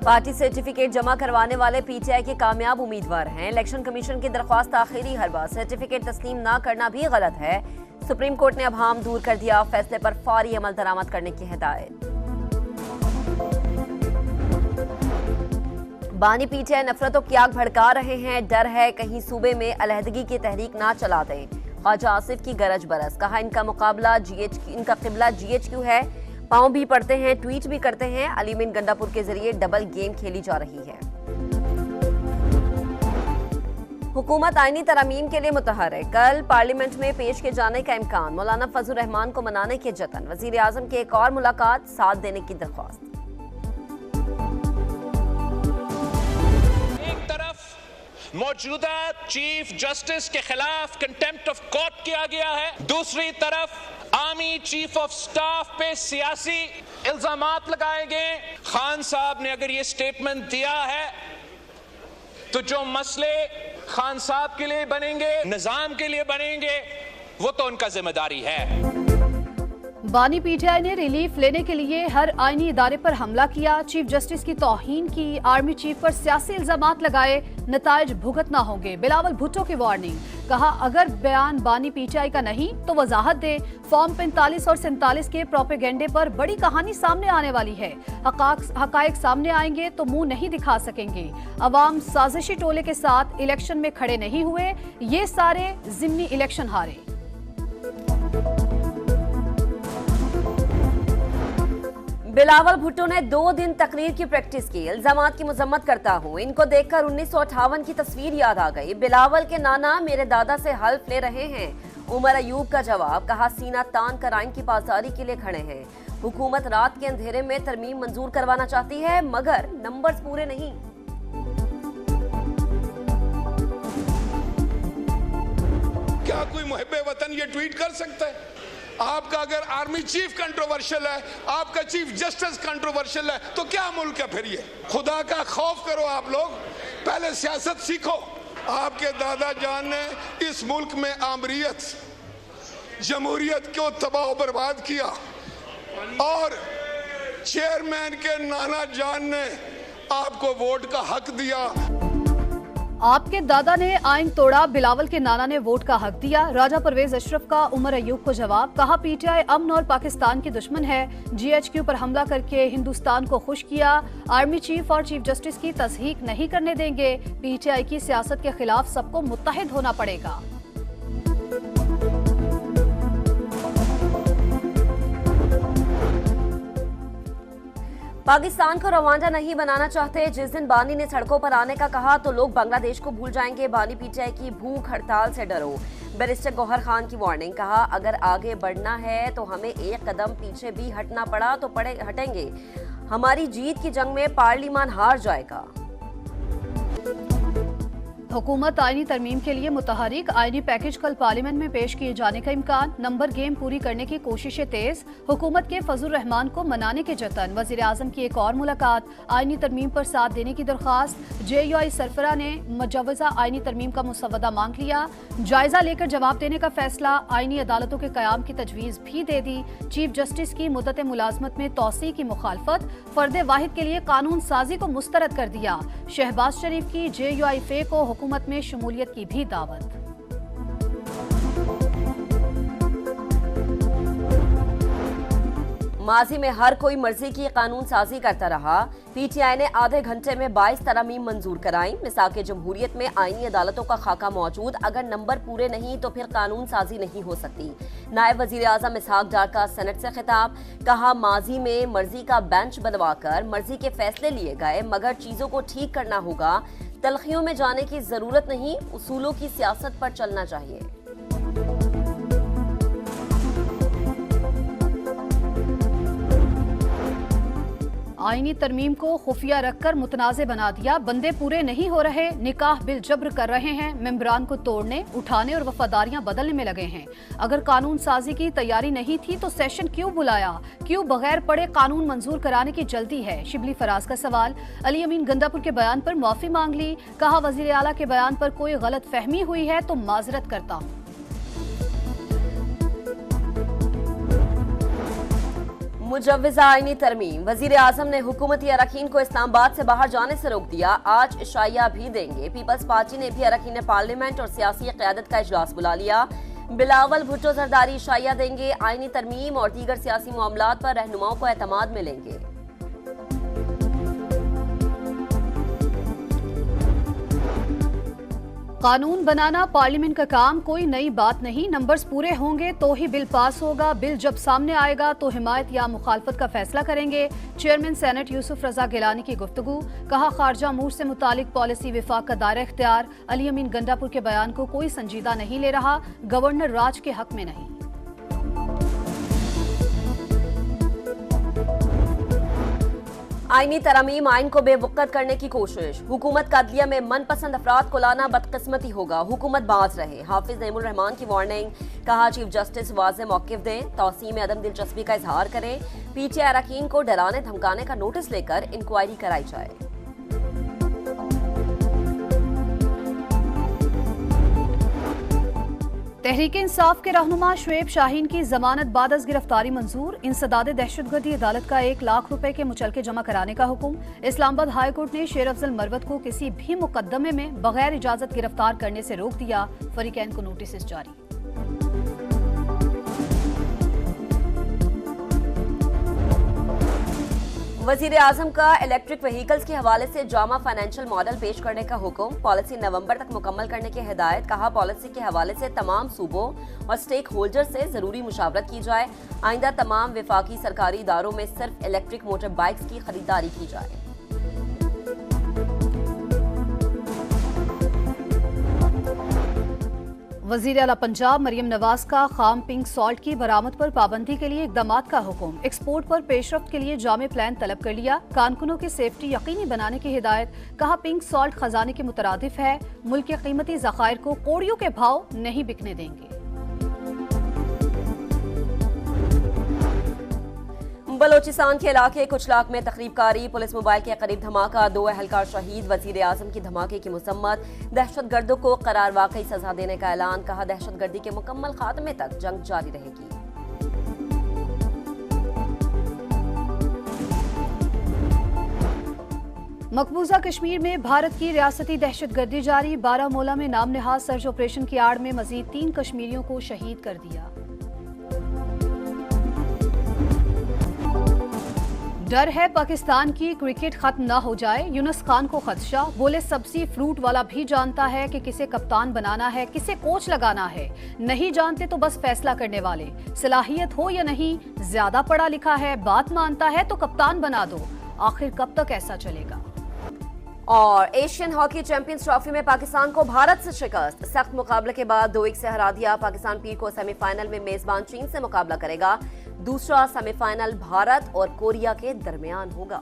Party certificate जमा करवाने वाले पीटीआई के कामयाब उम्मीदवार हैं। इलेक्शन कमीशन की दरख्वास्त आखिरी हरबा, सर्टिफिकेट तस्लीम न करना भी गलत है। सुप्रीम कोर्ट ने अभाम दूर कर दिया, फैसले पर फौरी अमल दरामद करने की हिदायत। बानी पीटीआई नफरतों की आग भड़का रहे हैं, डर है कहीं सूबे में अलहदगी की तहरीक ना चला दें। ख्वाजा आसिफ की गरज बरस, कहा इनका किबला GHQ है, पांव भी पड़ते हैं, ट्वीट भी करते हैं। अलीमीन गंडापुर के जरिए डबल गेम खेली जा रही है। हुकूमत आईनी तरमीम के लिए मुतहर्रिक, कल पार्लियामेंट में पेश किए जाने का इम्कान। मौलाना फजल रहमान को मनाने के जतन, वजीर आजम की एक और मुलाकात, साथ देने की दरख्वास्त। एक तरफ मौजूदा चीफ जस्टिस के खिलाफ कंटेम्प्ट ऑफ कोर्ट किया गया है, दूसरी तरफ आर्मी चीफ ऑफ स्टाफ पे सियासी इल्जामात लगाए गए। खान साहब ने अगर ये स्टेटमेंट दिया है तो जो मसले खान साहब के लिए बनेंगे, निजाम के लिए बनेंगे, वो तो उनका जिम्मेदारी है। बानी पीटीआई ने रिलीफ लेने के लिए हर आईनी इदारे पर हमला किया, चीफ जस्टिस की तौहीन की, आर्मी चीफ पर सियासी इल्जामात लगाए, नताइज भुगतना होंगे। बिलावल भुट्टो की वार्निंग, कहा अगर बयान बानी पीटीआई का नहीं तो वजाहत दे। फॉर्म 45 और 47 के प्रोपेगेंडे पर बड़ी कहानी सामने आने वाली है, हकायक सामने आएंगे तो मुंह नहीं दिखा सकेंगे। अवाम साजिशी टोले के साथ इलेक्शन में खड़े नहीं हुए, ये सारे जिम्नी इलेक्शन हारे। बिलावल भुट्टो ने 2 दिन तकरीर की प्रैक्टिस की, इल्जामात की मजम्मत करता हूँ, इनको देखकर 1958 की तस्वीर याद आ गई। बिलावल के नाना मेरे दादा से हल्फ ले रहे हैं। उमर अयूब का जवाब, कहा सीना तान कर आइन की पासदारी के लिए खड़े हैं। हुकूमत रात के अंधेरे में तरमीम मंजूर करवाना चाहती है मगर नंबर्स पूरे नहीं। क्या कोई मुहिब्बे वतन ये ट्वीट कर सकता है? आपका अगर आर्मी चीफ कंट्रोवर्शियल है, आपका चीफ जस्टिस कंट्रोवर्शियल है, तो क्या मुल्क है फिर ये? खुदा का खौफ करो आप लोग, पहले सियासत सीखो। आपके दादा जान ने इस मुल्क में आमरीत, जमहूरियत को तबाह बर्बाद किया और चेयरमैन के नाना जान ने आपको वोट का हक दिया। आपके दादा ने आइन तोड़ा, बिलावल के नाना ने वोट का हक दिया। राजा परवेज अशरफ का उमर अयूब को जवाब, कहा पीटीआई अमन और पाकिस्तान की दुश्मन है, GHQ पर हमला करके हिंदुस्तान को खुश किया। आर्मी चीफ और चीफ जस्टिस की तस्दीक नहीं करने देंगे। पीटीआई की सियासत के खिलाफ सबको मुत्तहिद होना पड़ेगा। पाकिस्तान को रवांडा नहीं बनाना चाहते। जिस दिन बानी ने सड़कों पर आने का कहा तो लोग बांग्लादेश को भूल जाएंगे। बानी पीटीआई की भूख हड़ताल से डरो। बैरिस्टर गौहर खान की वार्निंग, कहा अगर आगे बढ़ना है तो हमें एक कदम पीछे भी हटना पड़ा तो हटेंगे। हमारी जीत की जंग में पार्लियामान हार जाएगा। हुकूमत आईनी तरमीम के लिए मुतहरिक, आईनी पैकेज कल पार्लियामेंट में पेश किए जाने का इम्कान। नंबर गेम पूरी करने की कोशिशें तेज, हुकूमत के फजल रहमान को मनाने के जतन। वजीर आजम की एक और मुलाकात, आईनी तरमीम पर साथ देने की दरख्वास्त। JUI सरफरा ने मुजवजा आईनी तरमीम का मुसवदा मांग लिया, जायजा लेकर जवाब देने का फैसला। आईनी अदालतों के कयाम की तजवीज़ भी दे दी। चीफ जस्टिस की मुद्दत मुलाजमत में तोसी की मुखालफत, फर्द वाहिद के लिए कानून साजी को मुस्तरद कर दिया। शहबाज शरीफ की JUI फे को हुकूमत में शमूलियत की भी दावत। माजी में हर कोई मर्जी की कानून साजी करता रहा। पीटीआई ने आधे घंटे में 22 तरमीम मंजूर कराई। मिसाक जमहूरियत में आईनी अदालतों का खाका मौजूद, अगर नंबर पूरे नहीं तो फिर कानून साजी नहीं हो सकती। नायब वजीर आजम इसहाक डार का सेनेट से खिताब, कहा माजी में मर्जी का बेंच बनवाकर मर्जी के फैसले लिए गए मगर चीजों को ठीक करना होगा। तलखियों में जाने की जरूरत नहीं, उसूलों की सियासत पर चलना चाहिए। आईनी तरमीम को खुफिया रखकर मुतनाज़े बना दिया। बंदे पूरे नहीं हो रहे, निकाह बिल जब्र कर रहे हैं, मेंबरान को तोड़ने, उठाने और वफादारियां बदलने में लगे हैं। अगर कानून साजी की तैयारी नहीं थी तो सेशन क्यों बुलाया? क्यों बगैर पढ़े कानून मंजूर कराने की जल्दी है? शिबली फराज का सवाल। अली अमीन गंडापुर के बयान पर माफी मांग ली, कहा वजीर आला के बयान पर कोई गलत फहमी हुई है तो माजरत करता हूँ। मुजव्विज़ा आईनी तरमीम, वजीर आजम ने हुकूमती अरकान को इस्लामाबाद से बाहर जाने से रोक दिया। आज इशाया भी देंगे। पीपल्स पार्टी ने भी अरकान पार्लियामेंट और सियासी क़यादत का इजलास बुला लिया। बिलावल भुट्टो जरदारी इशाया देंगे। आईनी तरमीम और दीगर सियासी मामलात पर रहनुमाओं को एतमाद मिलेंगे। कानून बनाना पार्लियामेंट का काम कोई नई बात नहीं। नंबर्स पूरे होंगे तो ही बिल पास होगा। बिल जब सामने आएगा तो हिमायत या मुखालफत का फैसला करेंगे। चेयरमैन सेनेट यूसुफ रजा गिलानी की गुफ्तगू। कहा, खारजा अमूर से मुतालिक पॉलिसी विफाक का दायरा इख्तियार। अली अमीन गंडापुर के बयान को कोई संजीदा नहीं ले रहा। गवर्नर राज के हक में नहीं। आईनी तरमीम आइन को बेवकत करने की कोशिश। हुकूमत का अदलिया में मनपसंद अफराद को लाना बदकिस्मती होगा। हुकूमत बाज रहे। हाफिज नईमुर रहमान की वार्निंग। कहा, चीफ जस्टिस वाज़े मौक़िफ़ दें, तौसीम में अदम दिलचस्पी का इजहार करें। पीटीआई अरकान को डराने धमकाने का नोटिस लेकर इंक्वायरी कराई जाए। तहरीक इंसाफ के रहनुमा शुएब शाहीन की जमानत बादस गिरफ्तारी मंजूर। इंसदाद दहशतगर्दी अदालत का 1 लाख रुपए के मुचलके जमा कराने का हुक्म। इस्लामाबाद हाई कोर्ट ने शेर अफजल मरवत को किसी भी मुकदमे में बगैर इजाजत गिरफ्तार करने से रोक दिया। फरीकैन को नोटिस जारी। वजीर आजम का इलेक्ट्रिक व्हीकल्स के हवाले से जामा फाइनेंशियल मॉडल पेश करने का हुक्म। पॉलिसी नवंबर तक मुकम्मल करने की हिदायत। कहा, पॉलिसी के हवाले से तमाम सूबों और स्टेक होल्डर से जरूरी मुशावरत की जाए। आइंदा तमाम विफाकी सरकारी इदारों में सिर्फ इलेक्ट्रिक मोटर बाइक्स की खरीदारी की जाए। वजीर आला पंजाब मरियम नवाज का खाम पिंक सॉल्ट की बरामद पर पाबंदी के लिए इकदामात का हुक्म। एक्सपोर्ट पर पेशरफ्त के लिए जामे प्लान तलब कर लिया। कारकुनों की सेफ्टी यकीनी बनाने की हिदायत। कहा, पिंक सॉल्ट खजाने के मुतरादिफ है। मुल्क के कीमती ज़खायर को कोड़ियों के भाव नहीं बिकने देंगे। बलोचिस्तान के इलाके कुचलाक में तकरीबकारी। पुलिस मोबाइल के करीब धमाका। 2 अहलकार शहीद। वजीर आजम की धमाके की मुसम्मत। दहशतगर्दों को करार वाकई सजा देने का ऐलान। कहा, दहशतगर्दी के मुकम्मल खात्मे तक जंग जारी रहेगी। मकबूजा कश्मीर में भारत की रियासती दहशतगर्दी जारी। बारामूला में नाम नहाज सर्च ऑपरेशन की आड़ में मजीद 3 कश्मीरियों को शहीद कर दिया। डर है पाकिस्तान की क्रिकेट खत्म ना हो जाए। यूनुस खान को खदशा। बोले, सब्जी फ्रूट वाला भी जानता है कि किसे कप्तान बनाना है, किसे कोच लगाना है। नहीं जानते तो बस फैसला करने वाले। सलाहियत हो या नहीं, ज्यादा पढ़ा लिखा है, बात मानता है तो कप्तान बना दो। आखिर कब तक ऐसा चलेगा? और एशियन हॉकी चैंपियंस ट्रॉफी में पाकिस्तान को भारत से शिकस्त। सख्त मुकाबले के बाद 2-1 से हरा दिया। पाकिस्तान पीर को सेमीफाइनल में मेजबान चीन से मुकाबला करेगा। दूसरा सेमीफाइनल भारत और कोरिया के दरमियान होगा।